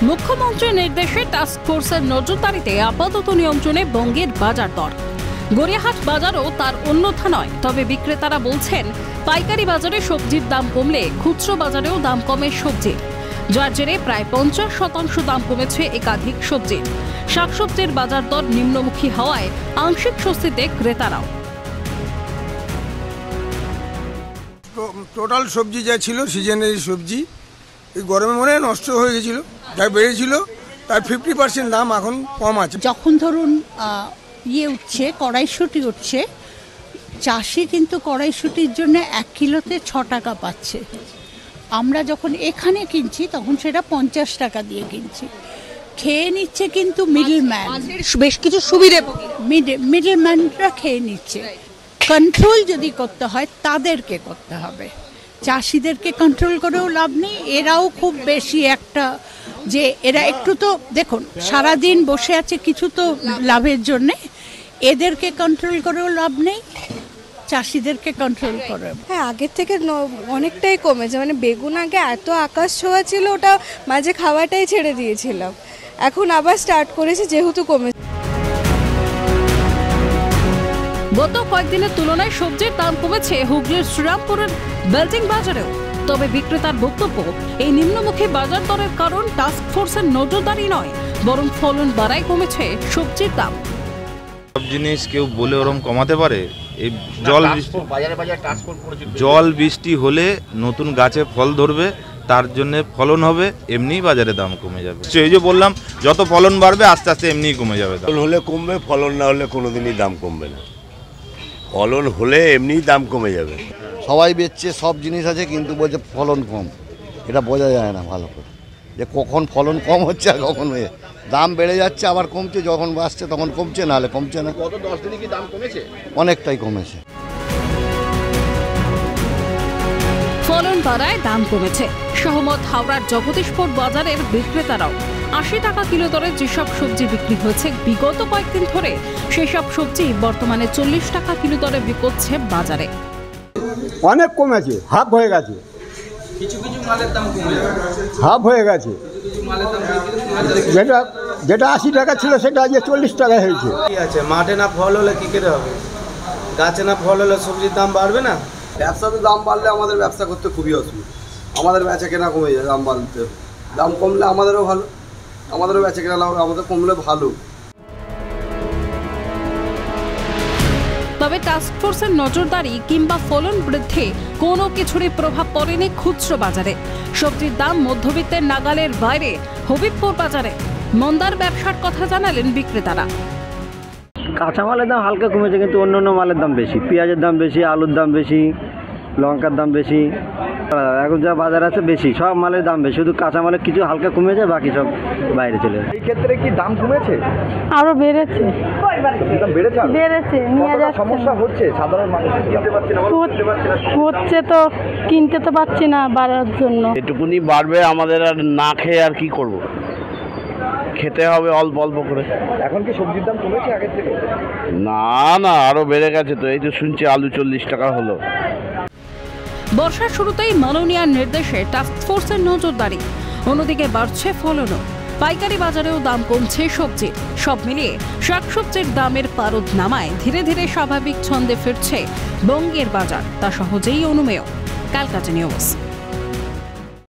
মুখ্যমন্ত্রীর নির্দেশে টাস্ক ফোর্সের নজরদারিতে আপাতত নিয়ন্ত্রণে বঙ্গের বাজার দর। গড়িয়াহাট বাজারও তার অন্যথা নয়, তবে বিক্রেতারা বলছেন পাইকারি বাজারে সবজির দাম কমলে খুচরো বাজারেও দাম কমে সবজির, যার জেরে প্রায় 50% দাম কমেছে একাধিক সবজির। শাকসবজির বাজার দর নিম্নমুখী হওয়ায় আংশিক স্বস্তিতে ক্রেতারাও। টোটাল সবজি যা ছিল সিজনের সবজি এই গরমে মনে নষ্ট হয়ে গেছিল, তাই বেড়েছিল, তার 50% দাম এখন কম আছে। যখন ধরুন উঠছে কড়াইশুঁটি উঠছে, চাষি কিন্তু কড়াইশুঁটির জন্য 1 কিলোতে 6 টাকা পাচ্ছে। আমরা যখন এখানে কিনছি তখন সেটা 50 টাকা দিয়ে কিনছি। খেয়ে নিচ্ছে কিন্তু মিডলম্যান, বেশ কিছু সুবিধে মিডলম্যানরা খেয়ে নিচ্ছে। কন্ট্রোল যদি করতে হয় তাদেরকে করতে হবে, চাষিদেরকে কন্ট্রোল করেও লাভ নেই। এরাও খুব বেশি একটা যে এরা একটু তো দেখুন সারাদিন বসে আছে কিছু তো লাভের জন্যে, এদেরকে কন্ট্রোল করেও লাভ নেই, চাষিদেরকে কন্ট্রোল করে। হ্যাঁ, আগের থেকে অনেকটাই কমেছে। মানে বেগুন আগে এত আকাশ ছোঁয়া ছিল, ওটা মাঝে খাওয়াটাই ছেড়ে দিয়েছিলাম, এখন আবার স্টার্ট করেছে যেহেতু কমেছে। গত কয়েকদিনের তুলনায় সবজির দাম কমেছে হুগলির শ্রীরামপুরের বেলজিং বাজারেও। তবে বিক্রেতার বক্তব্য, এই নিম্নমুখী বাজার দরের কারণ টাস্ক ফোর্সের নজরদারি নয়, বরং ফলন বাড়ায় কমেছে সবজির দাম। সব জিনিস কেউ বলে ওরম কমাতে পারে? এই জল বৃষ্টি হলে নতুন গাছে ফল ধরবে, তার জন্য ফলন হবে, এমনি বাজারে দাম কমে যাবে। এই যে বললাম, যত ফলন বাড়বে আস্তে আস্তে এমনিই কমে যাবে। ফলন হলে কমবে, ফলন না হলে কোনোদিনই দাম কমবে না। ফলন হলে এমনিই দাম কমে যাবে। সবাই বেচছে, সব জিনিস আছে, কিন্তু বলছে ফলন কম। এটা বোঝা যায় না ভালো করে যে কখন ফলন কম হচ্ছে আর কখন দাম বেড়ে যাচ্ছে, আবার কমছে, যখন বাড়ছে তখন কমছে, নাহলে কমছে না। গত 10 দিনে কি দাম কমেছে? অনেকটাই কমেছে। ফলন বাড়ায় দাম কমেছে, সহমত হাওড়ার জগদীশপুর বাজারের বিক্রেতারাও। 80 টাকা কিলো দরে যেসব সবজি বিক্রি হয়েছে বিগত কয়েকদিন ধরে, সেসব সবজি বর্তমানে 40 টাকা কিলো দরে বিকোচ্ছে বাজারে। অনেক কমেছে, হাফ হয়ে গেছে। কিছু কিছু মালের দাম কমে যাবে, হাফ হয়ে গেছে। যেটা 80 টাকা ছিল সেটা আজ 40 টাকা হয়েছে। কি আছে, মাঠে না ফল হলে কি করে হবে? গাছে না ফল হলে সবজির দাম বাড়বে না? ব্যবসাতে দাম বাড়লে আমাদের ব্যবসা করতে খুবই অসুবিধা। আমাদের বেচা কেনা কমে যায়, দাম বাড়তে। দাম কমলে আমাদেরও ভালো, আমাদেরও বেচা কেনা লাভ, আমাদের কমলে ভালো। তবে টাস্ক ফোর্সের নজরদারি কিংবা ফলন বৃদ্ধি কোনো কিছুরই প্রভাব পড়েনি খুচরো বাজারে। সবজির দাম মধ্যবিত্তের নাগালের বাইরে হবিবপুর বাজারে। মন্দার ব্যবসার কথা জানালেন বিক্রেতারা। কাঁচামালের দাম হালকা কমেছে, কিন্তু অন্য অন্য মালের দাম বেশি। পেঁয়াজের দাম বেশি, আলুর দাম বেশি, লঙ্কার দাম বেশি। এখন যা বাজার আছে বেশি, সব মালের দাম বেশি, শুধু কাঁচামালের কিছু হালকা কমেছে, বাকি সব বাইরে চলে যায়। এই ক্ষেত্রে কি দাম কমেছে? আরো বেড়েছে। সমস্যা হচ্ছে, সাধারণ মানুষ কিনতে পারছে না, হচ্ছে তো, কিনতে তো পারছি না বাড়ার জন্য। এটুকুনি বাড়বে, আমাদের আর না খেয়ে আর কি করব, খেতে হবে অল্প অল্প করে। এখন কি সবজির দাম কমেছে আগের থেকে? না, আরো বেড়ে গেছে তো। এই তো শুনছি আলু 40 টাকা হলো। বর্ষার শুরুতেই মাননীয়ার নির্দেশে টাস্ক ফোর্সের নজরদারি, অন্যদিকে বাড়ছে ফলনও। পাইকারি বাজারেও দাম কমছে সবজির। সব মিলিয়ে শাকসবজির দামের পারদ নামায় ধীরে ধীরে স্বাভাবিক ছন্দে ফিরছে বঙ্গের বাজার, তা সহজেই অনুমেয়। ক্যালকাটা নিউজ।